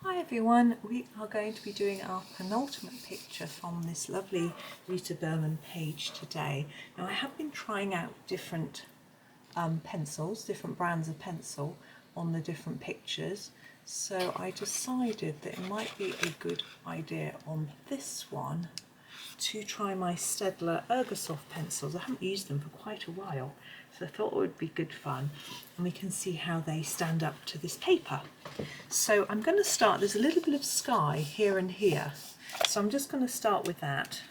Hi everyone, we are going to be doing our penultimate picture from this lovely Rita Berman page today. Now I have been trying out different pencils, different brands of pencil on the different pictures, so I decided that it might be a good idea on this one to try my Staedtler Egrosoft pencils. I haven't used them for quite a while, so I thought it would be good fun, and we can see how they stand up to this paper. So I'm going to start, there's a little bit of sky here and here, so I'm just going to start with that.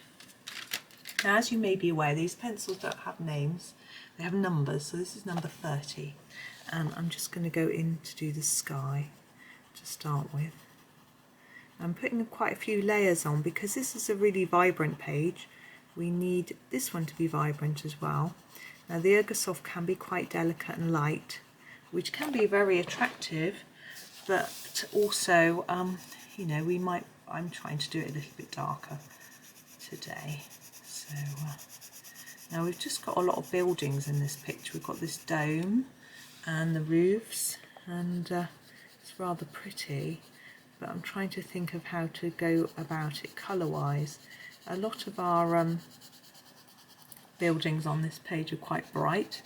Now, as you may be aware, these pencils don't have names, they have numbers, so this is number 30, and I'm just going to go in to do the sky to start with. I'm putting quite a few layers on because this is a really vibrant page. We need this one to be vibrant as well. Now the Egrosoft can be quite delicate and light, which can be very attractive, but also, you know, I'm trying to do it a little bit darker today. So now we've just got a lot of buildings in this picture. We've got this dome and the roofs, and it's rather pretty. But I'm trying to think of how to go about it colour-wise. A lot of our buildings on this page are quite bright,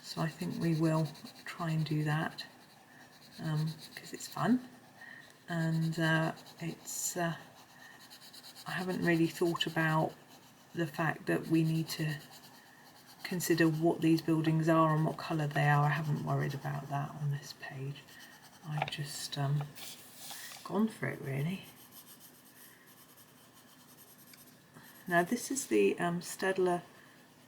so I think we will try and do that because it's fun, and I haven't really thought about the fact that we need to consider what these buildings are and what colour they are. I haven't worried about that on this page. I've just gone for it really. Now this is the Staedtler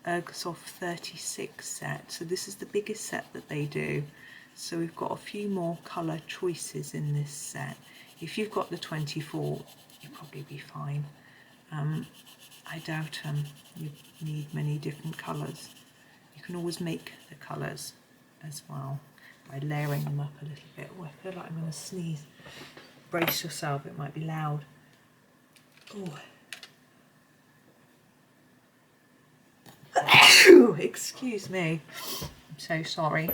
Egrosoft 36 set, so this is the biggest set that they do, so we've got a few more colour choices in this set. If you've got the 24, you'll probably be fine. I doubt you need many different colours. You can always make the colours as well by layering them up a little bit. Oh, I feel like I'm going to sneeze. Brace yourself, it might be loud. Oh. Excuse me, I'm so sorry.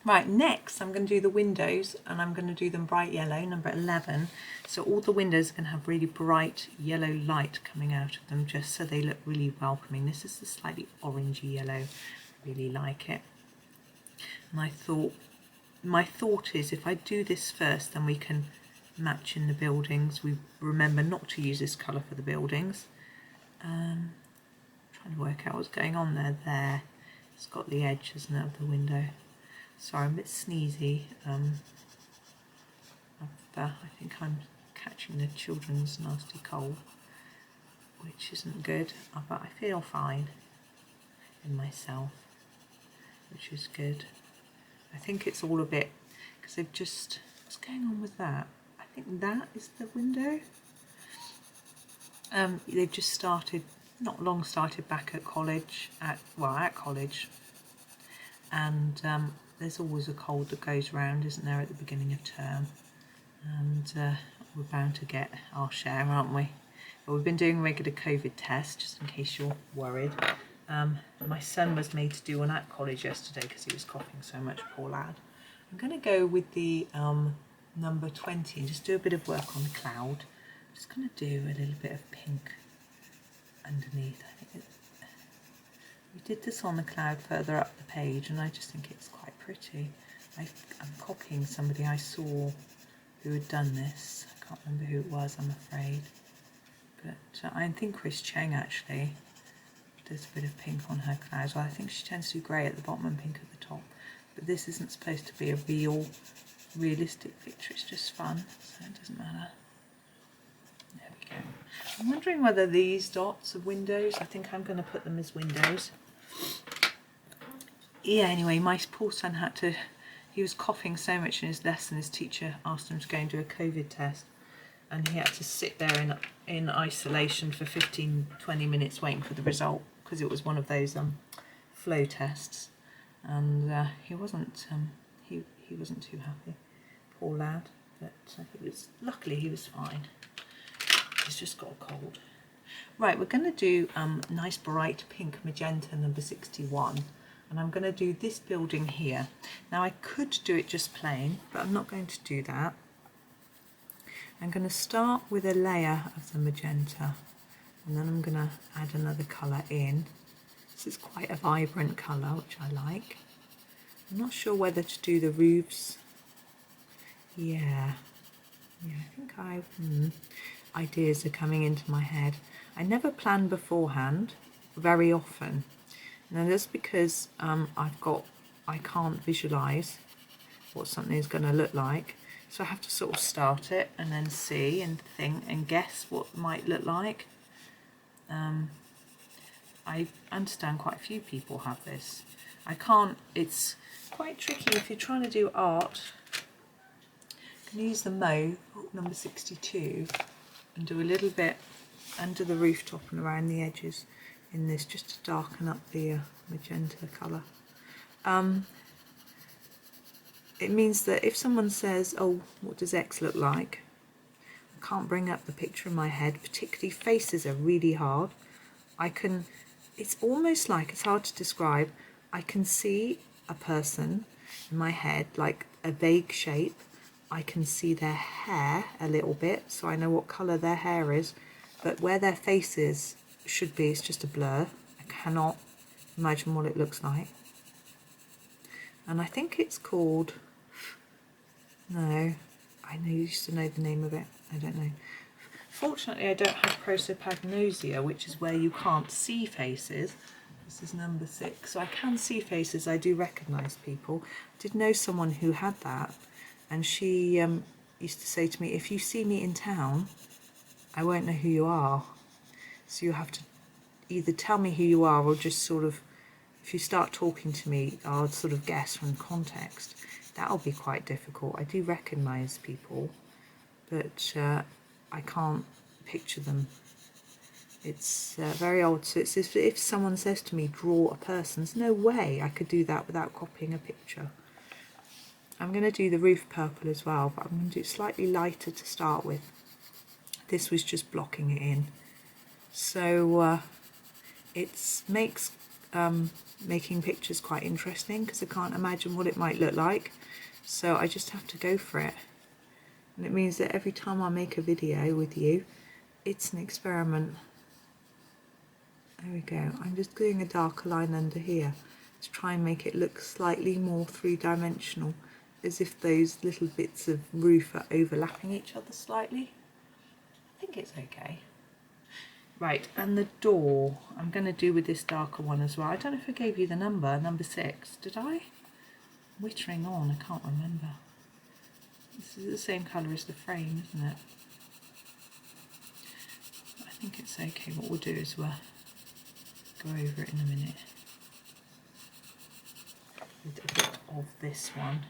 Right, next I'm going to do the windows, and I'm going to do them bright yellow, number 11. So all the windows are going to have really bright yellow light coming out of them, just so they look really welcoming. This is the slightly orangey yellow, I really like it. And I thought, my thought is if I do this first, then we can match in the buildings. We remember not to use this colour for the buildings. Trying to work out what's going on there. It's got the edge, isn't it, of the window. Sorry, I'm a bit sneezy. I think I'm catching the children's nasty cold, which isn't good, but I feel fine in myself, which is good. I think it's all a bit, because they've just, what's going on with that? I think that is the window. They've just started, not long started back at college, at college, and there's always a cold that goes around, isn't there, at the beginning of term, and we're bound to get our share, aren't we? But we've been doing regular COVID tests, just in case you're worried. My son was made to do one at college yesterday because he was coughing so much, poor lad. I'm going to go with the number 20 and just do a bit of work on the cloud. I'm just going to do a little bit of pink underneath. I think we did this on the cloud further up the page, and I just think it's quite pretty. I'm copying somebody I saw who had done this. I can't remember who it was, I'm afraid, but I think Chris Cheng actually. There's a bit of pink on her clouds. Well, I think she tends to do grey at the bottom and pink at the top, but this isn't supposed to be a realistic picture, it's just fun, so it doesn't matter. There we go. I'm wondering whether these dots are windows. I think I'm going to put them as windows. Yeah, anyway, my poor son he was coughing so much in his lesson, his teacher asked him to go and do a COVID test, and he had to sit there in isolation for 15-20 minutes waiting for the result, because it was one of those flow tests, and he wasn't too happy, poor lad, but luckily he was fine. He's just got a cold. Right, we're going to do nice bright pink magenta number 61, and I'm going to do this building here. Now I could do it just plain, but I'm not going to do that. I'm going to start with a layer of the magenta, and then I'm going to add another colour in. This is quite a vibrant colour, which I like. I'm not sure whether to do the roofs. Yeah, I think ideas are coming into my head. I never plan beforehand very often. Now that's because I can't visualise what something is going to look like. So I have to sort of start it and then see and think and guess what it might look like. I understand quite a few people have this. I can't, it's quite tricky if you're trying to do art. You can use the mauve, number 62, and do a little bit under the rooftop and around the edges in this, just to darken up the magenta colour. It means that if someone says, oh, what does X look like? I can't bring up the picture in my head, particularly faces are really hard. It's almost like, it's hard to describe, I can see a person in my head, like a vague shape. I can see their hair a little bit, so I know what colour their hair is, but where their faces should be, it's just a blur. I cannot imagine what it looks like. And I think it's called, no, I used to know the name of it, I don't know. Fortunately, I don't have prosopagnosia, which is where you can't see faces. This is number 6, so I can see faces, I do recognise people. I did know someone who had that, and she used to say to me, if you see me in town, I won't know who you are. So you have to either tell me who you are, or just sort of, if you start talking to me, I'll sort of guess from context. That'll be quite difficult. I do recognise people, but I can't picture them. It's very old. So it's as if someone says to me, draw a person. There's no way I could do that without copying a picture. I'm going to do the roof purple as well, but I'm going to do it slightly lighter to start with. This was just blocking it in. So it makes making pictures quite interesting, because I can't imagine what it might look like. So I just have to go for it. And it means that every time I make a video with you, it's an experiment. There we go. I'm just doing a darker line under here to try and make it look slightly more three-dimensional, as if those little bits of roof are overlapping each other slightly. I think it's okay. Right, and the door, I'm going to do with this darker one as well. I don't know if I gave you the number 6. Did I? Wittering on, I can't remember. This is the same colour as the frame, isn't it? I think it's okay. What we'll do is we'll go over it in a minute with a bit of this one.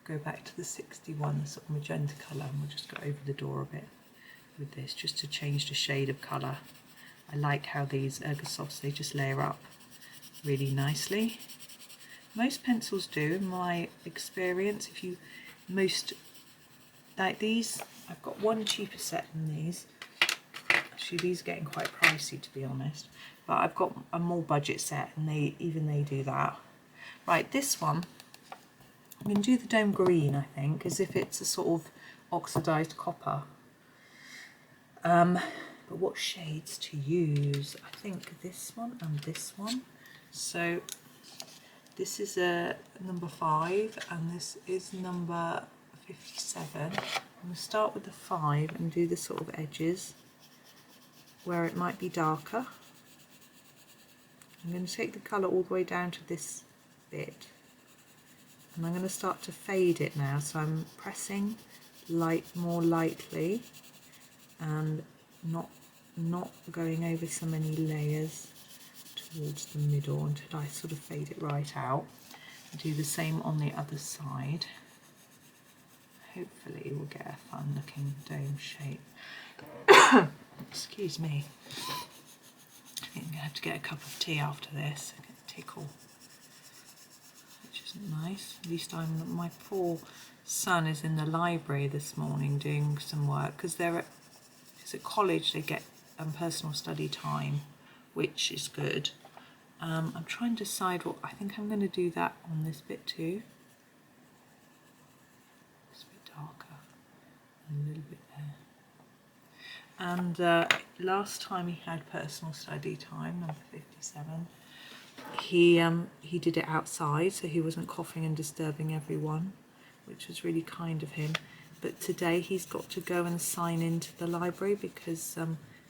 Go back to the 61, the sort of magenta colour, and we'll just go over the door a bit with this, just to change the shade of colour. I like how these Egrosofts, they just layer up really nicely. Most pencils do, in my experience. If you, most, like these, I've got one cheaper set than these. Actually, these are getting quite pricey, to be honest. But I've got a more budget set, and they do that. Right, this one, I'm going to do the dome green, I think, as if it's a sort of oxidised copper. But what shades to use? I think this one and this one. So this is a number 5 and this is number 57. I'm going to start with the 5 and do the sort of edges where it might be darker. I'm going to take the colour all the way down to this bit, and I'm going to start to fade it now. So I'm pressing more lightly and not going over so many layers towards the middle until I sort of fade it right out. Do the same on the other side. Hopefully we'll get a fun looking dome shape. Excuse me. I think I'm going to have to get a cup of tea after this. I get a tickle, which isn't nice. At least my poor son is in the library this morning doing some work, because at college they get personal study time, which is good. I'm trying to decide what, I think I'm going to do that on this bit too. It's a bit darker, and a little bit there. And last time he had personal study time, number 57, he did it outside, so he wasn't coughing and disturbing everyone, which was really kind of him. But today he's got to go and sign into the library because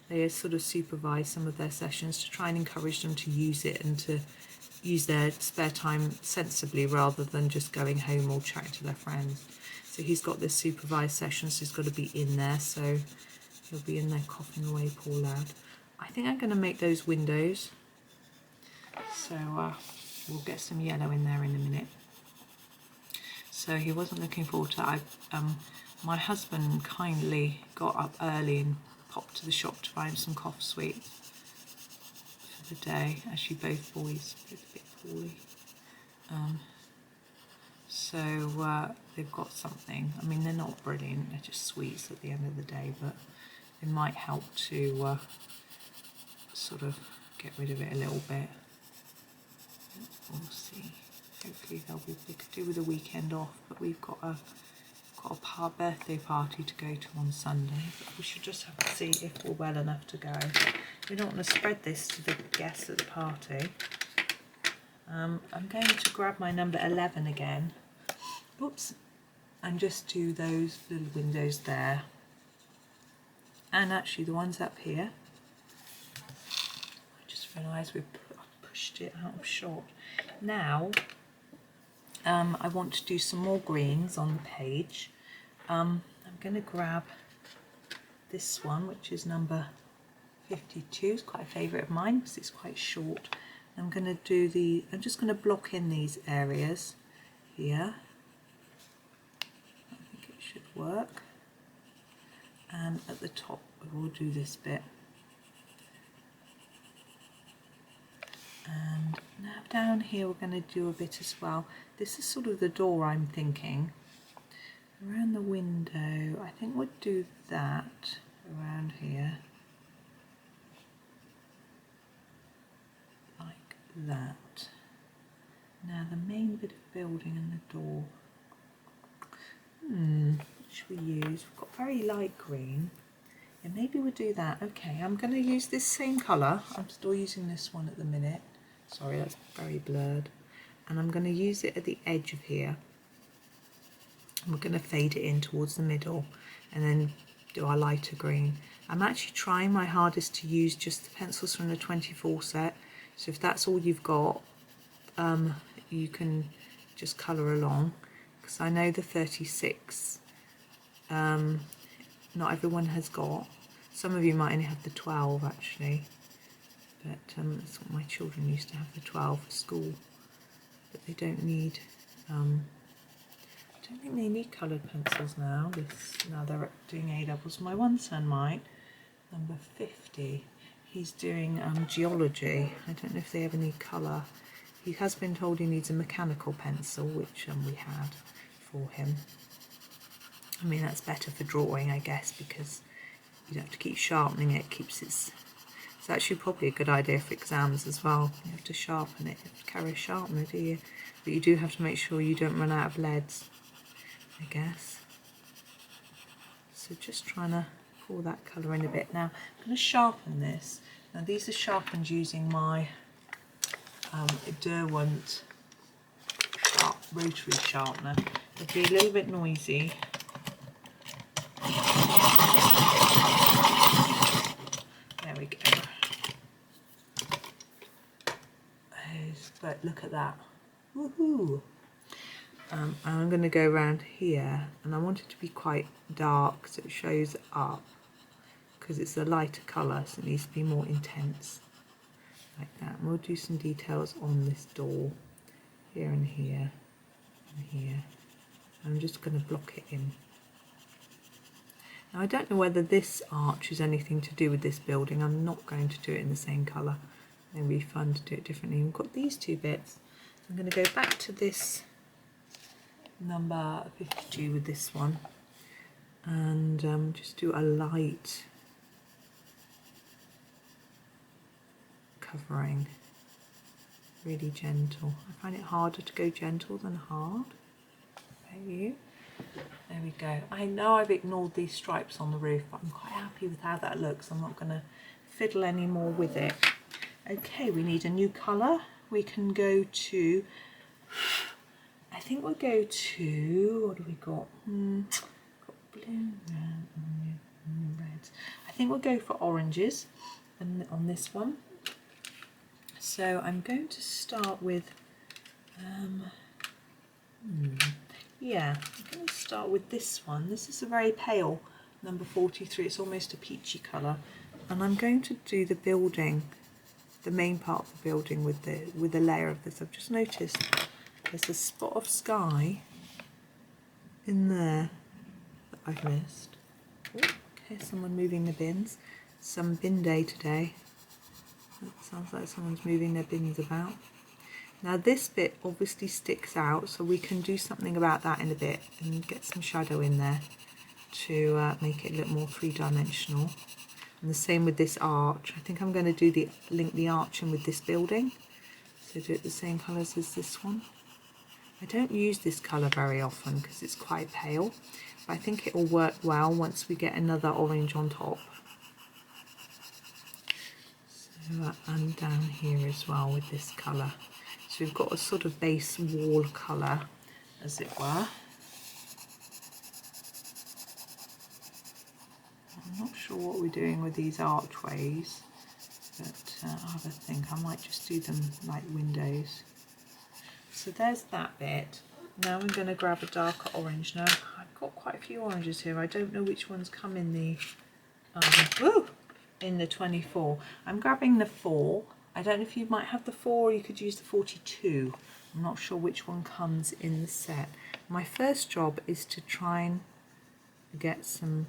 they sort of supervise some of their sessions to try and encourage them to use it and to use their spare time sensibly rather than just going home or chatting to their friends. So he's got this supervised session, so he's got to be in there, so he'll be in there coughing away, poor lad. I think I'm going to make those windows, so we'll get some yellow in there in a minute. So he wasn't looking forward to that. My husband kindly got up early and popped to the shop to buy him some cough sweets for the day. Actually, both boys are a bit poorly. So they've got something. I mean, they're not brilliant, they're just sweets at the end of the day, but they might help to sort of get rid of it a little bit. We'll see. Hopefully they could do with a weekend off, but we've got a birthday party to go to on Sunday. But we should just have to see if we're well enough to go. We don't want to spread this to the guests at the party. I'm going to grab my number 11 again. Oops. And just do those little windows there. And actually the ones up here. I just realised we pushed it out of shot. Now, I want to do some more greens on the page. I'm going to grab this one, which is number 52. It's quite a favourite of mine because it's quite short. I'm just going to block in these areas here. I think it should work. And at the top, we'll do this bit. And now down here, we're going to do a bit as well. This is sort of the door, I'm thinking. Around the window, I think we'll do that around here. Like that. Now the main bit of building and the door. What should we use? We've got very light green. Yeah, maybe we'll do that. Okay, I'm going to use this same colour. I'm still using this one at the minute. Sorry, that's very blurred. And I'm going to use it at the edge of here. And we're going to fade it in towards the middle and then do our lighter green. I'm actually trying my hardest to use just the pencils from the 24 set. So if that's all you've got, you can just colour along. Because I know the 36, not everyone has got. Some of you might only have the 12 actually. But that's what my children used to have, the 12 for school. But they don't need, I don't think they need coloured pencils now. Now they're doing A-levels. My one son might, number 50. He's doing geology. I don't know if they ever need colour. He has been told he needs a mechanical pencil, which we had for him. I mean, that's better for drawing, I guess, because you don't have to keep sharpening it. Keeps its. It's actually probably a good idea for exams as well. You have to sharpen it. You have to carry a sharpener, do you? But you do have to make sure you don't run out of leads, I guess. So just trying to pull that colour in a bit. Now I'm going to sharpen this. Now these are sharpened using my Derwent rotary sharpener. It'll be a little bit noisy. There we go. But look at that. Woohoo! And I'm going to go around here, and I want it to be quite dark so it shows up, because it's a lighter colour, so it needs to be more intense, like that. And we'll do some details on this door, here and here, and here. I'm just going to block it in. Now I don't know whether this arch is anything to do with this building. I'm not going to do it in the same colour. It would be fun to do it differently. We've got these two bits. I'm going to go back to this number 52 with this one, and just do a light covering, really gentle. I find it harder to go gentle than hard. There we we go. I know I've ignored these stripes on the roof, but I'm quite happy with how that looks. I'm not going to fiddle any more with it. Okay, we need a new colour. We can go to, I think we'll go to, what do we got? Got blue, red. I think we'll go for oranges on this one. So I'm going to start with, yeah, I'm going to start with this one. This is a very pale number 43. It's almost a peachy colour, and I'm going to do the building, the main part of the building with a layer of this. I've just noticed there's a spot of sky in there that I've missed. Ooh, okay, someone moving the bins. Some bin day today. It sounds like someone's moving their bins about. Now this bit obviously sticks out, so we can do something about that in a bit and get some shadow in there to make it look more three-dimensional. And the same with this arch. I think I'm going to link the arch in with this building, so do it the same colours as this one. I don't use this colour very often because it's quite pale, but I think it will work well once we get another orange on top. So and down here as well with this colour. So we've got a sort of base wall colour, as it were. I'm not sure what we're doing with these archways, but I'll have a think. I might just do them like windows. So there's that bit. Now I'm going to grab a darker orange. Now I've got quite a few oranges here. I don't know which ones come in the in the 24. I'm grabbing the 4. I don't know if you might have the 4 or you could use the 42. I'm not sure which one comes in the set. My first job is to try and get some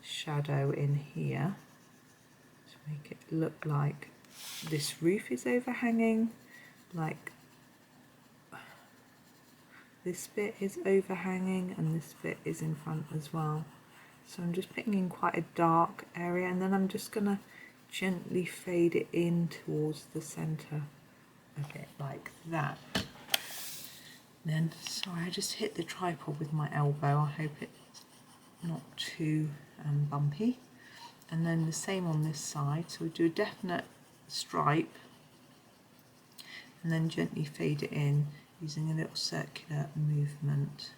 shadow in here to make it look like this roof is overhanging, like this bit is overhanging and this bit is in front as well. So I'm just putting in quite a dark area, and then I'm just going to gently fade it in towards the centre, a bit like that. Then, sorry, I just hit the tripod with my elbow. I hope it's not too bumpy. And then the same on this side. So we do a definite stripe and then gently fade it in using a little circular movement.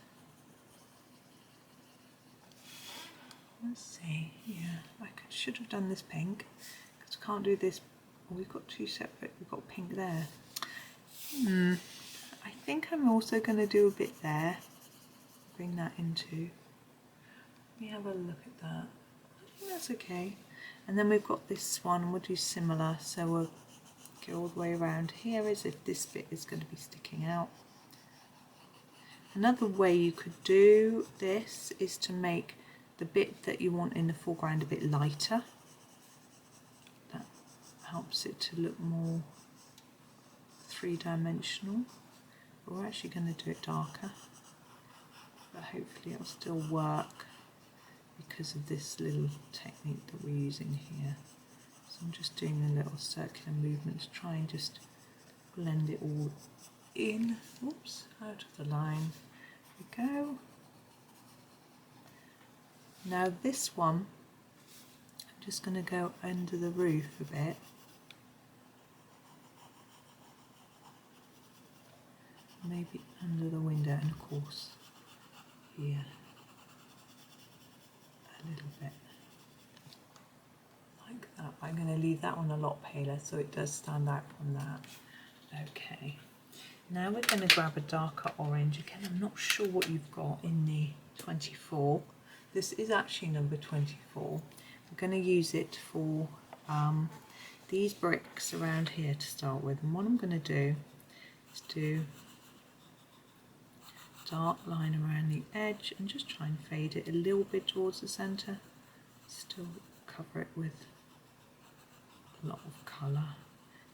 Let's see, yeah, I should have done this pink because we can't do this. Oh, we've got two separate, we've got pink there. I think I'm also going to do a bit there, bring that into. Let me have a look at that. I think that's okay. And then we've got this one, and we'll do similar. So we'll go all the way around here as if this bit is going to be sticking out. Another way you could do this is to make the bit that you want in the foreground a bit lighter. That helps it to look more three-dimensional. We're actually going to do it darker, but hopefully it'll still work because of this little technique that we're using here. So I'm just doing a little circular movement to try and just blend it all in. Oops, out of the line. There we go. Now this one, I'm just going to go under the roof a bit. Maybe under the window, and of course here a little bit like that. I'm going to leave that one a lot paler so it does stand out from that. Okay, now we're going to grab a darker orange. Again, I'm not sure what you've got in the 24. This is actually number 24. We're going to use it for these bricks around here to start with. And what I'm going to do is do a dark line around the edge and just try and fade it a little bit towards the centre. Still cover it with a lot of colour.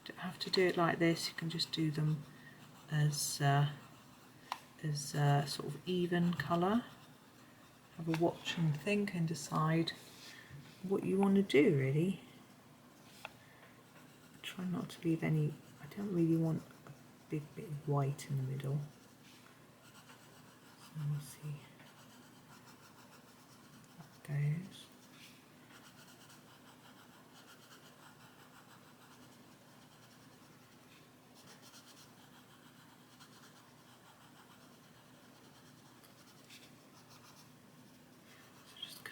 Don't have to do it like this. You can just do them as sort of even colour. Have a watch and think and decide what you want to do, really. Try not to leave any, I don't really want a big bit of white in the middle. So we'll see.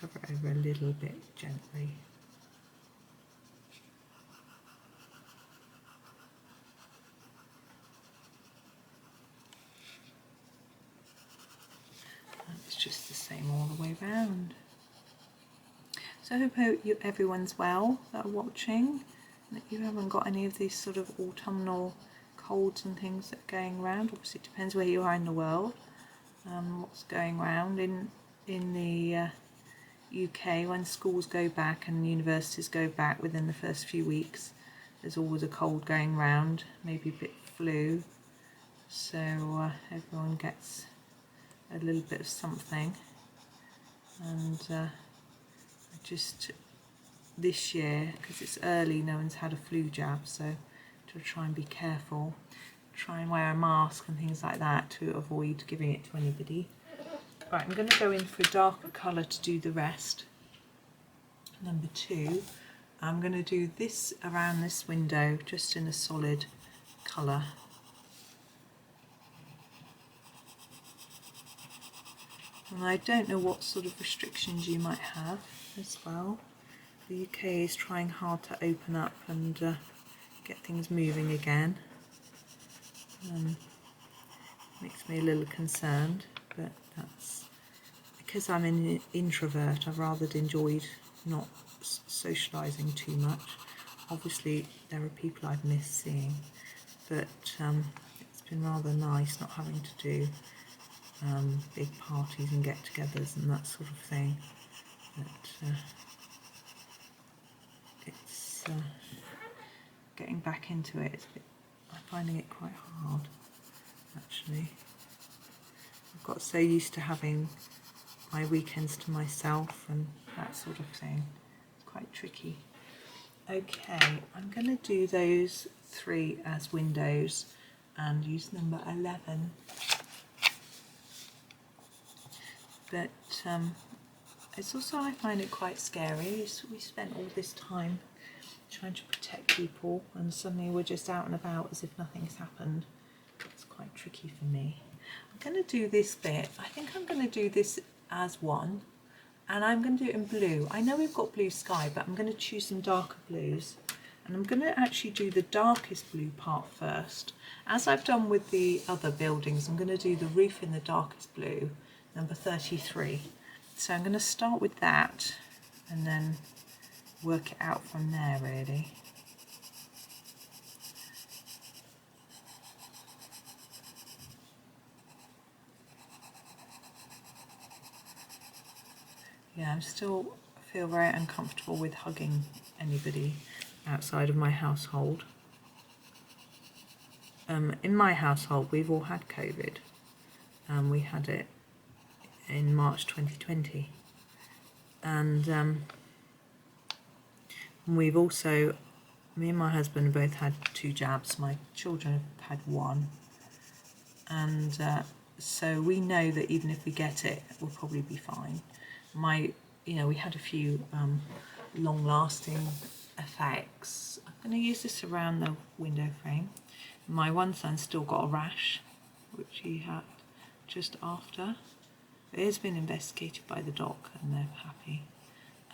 cover it over a little bit gently. And it's just the same all the way round. So I hope everyone's well that are watching, and that you haven't got any of these sort of autumnal colds and things that are going around. Obviously it depends where you are in the world, what's going around. In the UK, when schools go back and universities go back within the first few weeks, there's always a cold going round, maybe a bit flu, so everyone gets a little bit of something. And just this year, because it's early, no one's had a flu jab, so to try and be careful, try and wear a mask and things like that to avoid giving it to anybody. Right, I'm going to go in for a darker colour to do the rest. Number 2, I'm going to do this around this window just in a solid colour. And I don't know what sort of restrictions you might have as well. The UK is trying hard to open up and get things moving again. Makes me a little concerned, but that's because I'm an introvert. I've rather enjoyed not socialising too much. Obviously there are people I've missed seeing, but it's been rather nice not having to do big parties and get-togethers and that sort of thing. But it's getting back into it. I'm finding it quite hard, actually. I've got so used to having my weekends to myself and that sort of thing. It's quite tricky. Okay, I'm going to do those 3 as windows and use number 11. But it's also, I find it quite scary. We spent all this time trying to protect people and suddenly we're just out and about as if nothing's happened. It's quite tricky for me. I'm going to do this bit. I think I'm going to do this as one, and I'm going to do it in blue. I know we've got blue sky, but I'm going to choose some darker blues, and I'm going to actually do the darkest blue part first. As I've done with the other buildings, I'm going to do the roof in the darkest blue, number 33. So I'm going to start with that and then work it out from there, really. Yeah, I still feel very uncomfortable with hugging anybody outside of my household. In my household, we've all had COVID. We had it in March 2020. And we've also, me and my husband both had 2 jabs. My children have had 1. And so we know that even if we get it, we'll probably be fine. We had a few long-lasting effects. I'm going to use this around the window frame. My one son's still got a rash, which he had just after. It has been investigated by the doc and they're happy.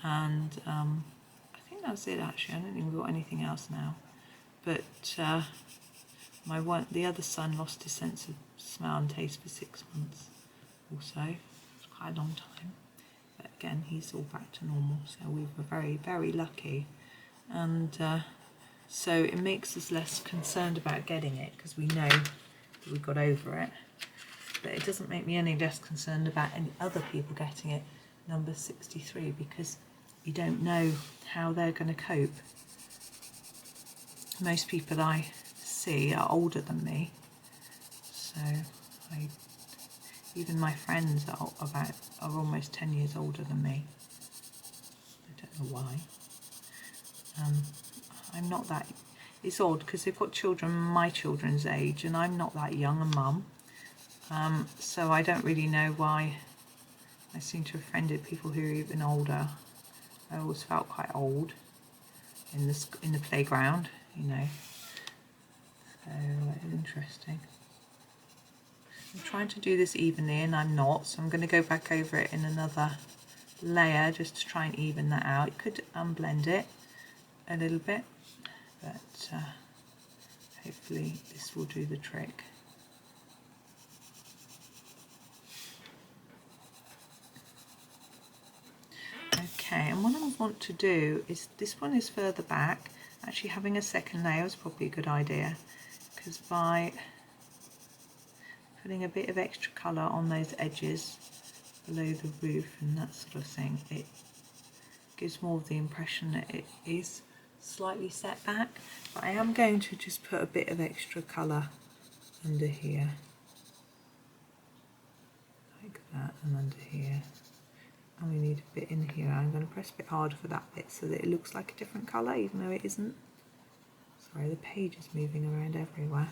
And I think that's it actually. I don't think we've got anything else now. But the other son lost his sense of smell and taste for 6 months or so. It's quite a long time. But again, he's all back to normal, so we were very, very lucky. And so it makes us less concerned about getting it because we know that we got over it. But it doesn't make me any less concerned about any other people getting it, number 63, because you don't know how they're going to cope. Most people I see are older than me, so even my friends are almost 10 years older than me. I don't know why. I'm not that. It's odd because they've got children my children's age, and I'm not that young a mum. So I don't really know why I seem to have friended people who are even older. I always felt quite old in the playground, you know. So interesting. I'm trying to do this evenly and I'm not, so I'm going to go back over it in another layer just to try and even that out. You could unblend it a little bit, but hopefully this will do the trick. Okay, and what I want to do is, this one is further back, actually having a second layer is probably a good idea, because by putting a bit of extra colour on those edges below the roof and that sort of thing, it gives more of the impression that it is slightly set back. But I am going to just put a bit of extra colour under here, like that, and under here. And we need a bit in here. I'm going to press a bit harder for that bit so that it looks like a different colour, even though it isn't. Sorry, the page is moving around everywhere.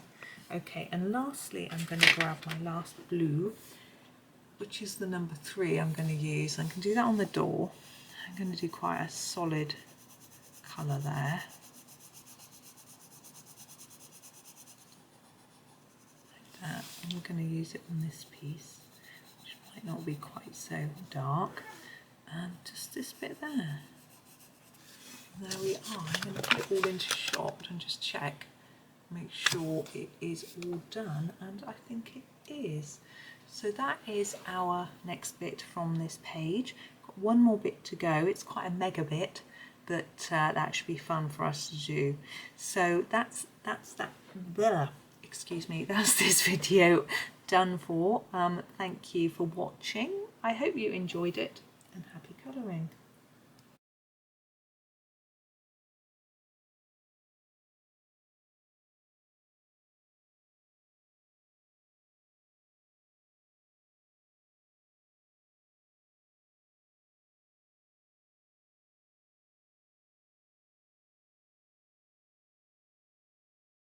Okay, and lastly I'm going to grab my last blue, which is the number 3 I'm going to use. I can do that on the door. I'm going to do quite a solid colour there. Like that. And we're going to use it on this piece, which might not be quite so dark. And just this bit there. And there we are. I'm going to put it all into shot and just check, make sure it is all done, and I think it is. So that is our next bit from this page. Got one more bit to go. It's quite a mega bit, but that should be fun for us to do. So that's that. Blah, excuse me. That's this video done for. Thank you for watching. I hope you enjoyed it, and happy colouring.